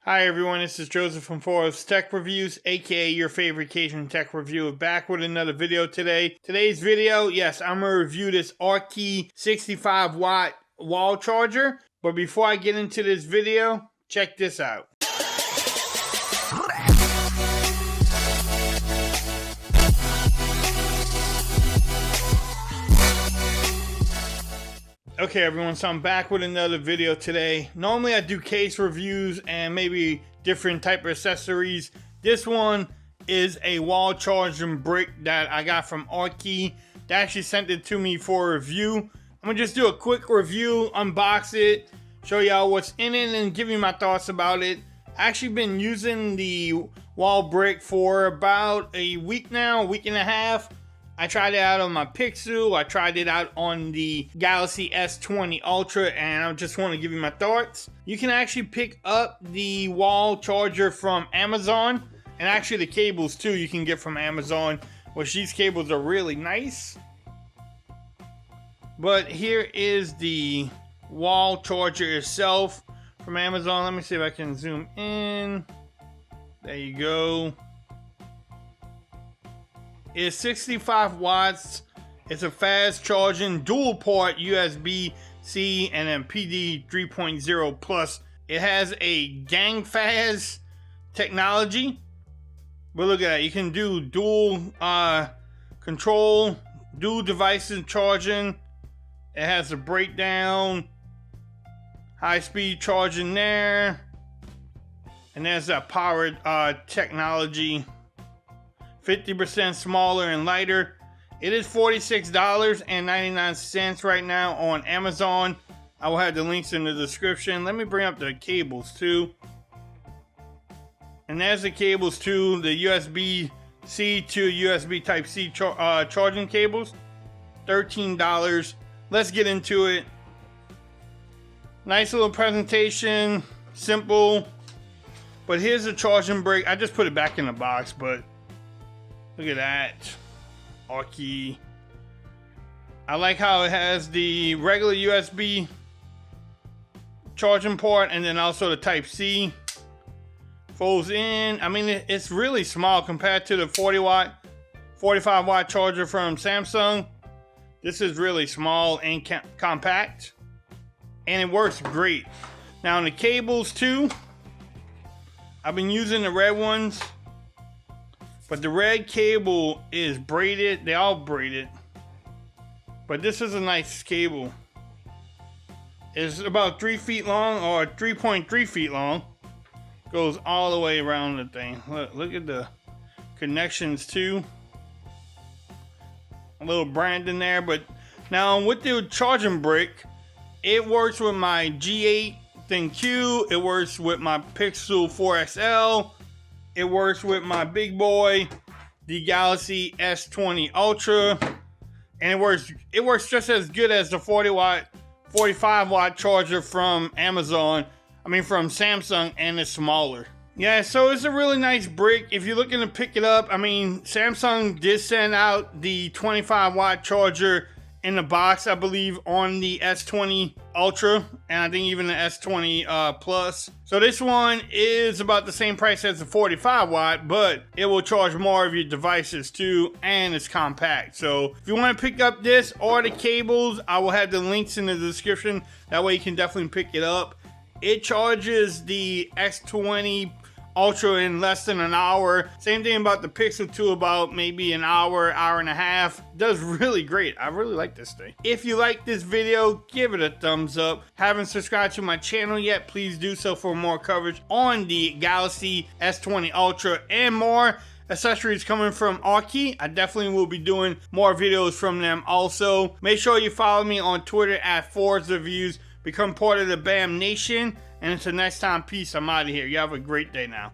Hi everyone, this is Joseph from Forbes Tech Reviews, aka your favorite Cajun tech reviewer, back with another video today. Today's video, yes, I'm going to review this AUKEY 65 watt wall charger. But before I get into this video, check this out. Okay everyone, so I'm back with another video today. Normally I do case reviews and maybe different type of accessories. This one is a wall charging brick that I got from AUKEY. They actually sent it to me for a review. I'm gonna just do a quick review, unbox it, show y'all what's in it, and give you my thoughts about it. I actually been using the wall brick for about a week now, a week and a half. I tried it out on my Pixel, I tried it out on the Galaxy S20 Ultra, and I just want to give you my thoughts. You can actually pick up the wall charger from Amazon, and actually the cables too you can get from Amazon, which these cables are really nice. But here is the wall charger itself from Amazon. Let me see if I can zoom in. There you go. It's 65 watts. It's a fast charging dual port USB-C and then PD 3.0 plus. It has a GaNFast technology. But look at that, you can do dual control, dual devices charging. It has a breakdown, high speed charging there. And there's that powered technology. 50% smaller and lighter. It is $46.99 right now on Amazon. I will have the links in the description. Let me bring up the cables too. And there's the cables too, the USB-C to USB Type-C charging cables. $13. Let's get into it. Nice little presentation, simple. But here's the charging brick. I just put it back in the box, but look at that, AUKEY. I like how it has the regular USB charging port and then also the Type-C. Folds in. I mean, it's really small compared to the 45 watt charger from Samsung. This is really small and compact, and it works great. Now, the cables too, I've been using the red ones. But the red cable is braided. They all braided. But this is a nice cable. It's about 3 feet long, or 3.3 feet long. Goes all the way around the thing. Look at the connections too. A little brand in there. But now with the charging brick, it works with my G8 ThinQ. It works with my Pixel 4 XL. It works with my big boy, the Galaxy S20 Ultra, and it works just as good as the 45 watt charger from Amazon. I mean from Samsung, and it's smaller. Yeah, so it's a really nice brick. If you're looking to pick it up, I mean Samsung did send out the 25 watt charger in the box, I believe, on the S20 Ultra, and I think even the S20 Plus. So this one is about the same price as the 45 watt, but it will charge more of your devices too, and it's compact. So if you want to pick up this or the cables, I will have the links in the description. That way you can definitely pick it up. It charges the S20 Ultra in less than an hour. Same thing about the Pixel 2, about maybe an hour, hour and a half. Does really great. I really like this thing. If you like this video, give it a thumbs up. Haven't subscribed to my channel yet, please do so for more coverage on the Galaxy S20 Ultra and more accessories coming from AUKEY. I definitely will be doing more videos from them also. Make sure you follow me on Twitter at Forbes Reviews. Become part of the BAM Nation. And until next time, peace. I'm out of here. You have a great day now.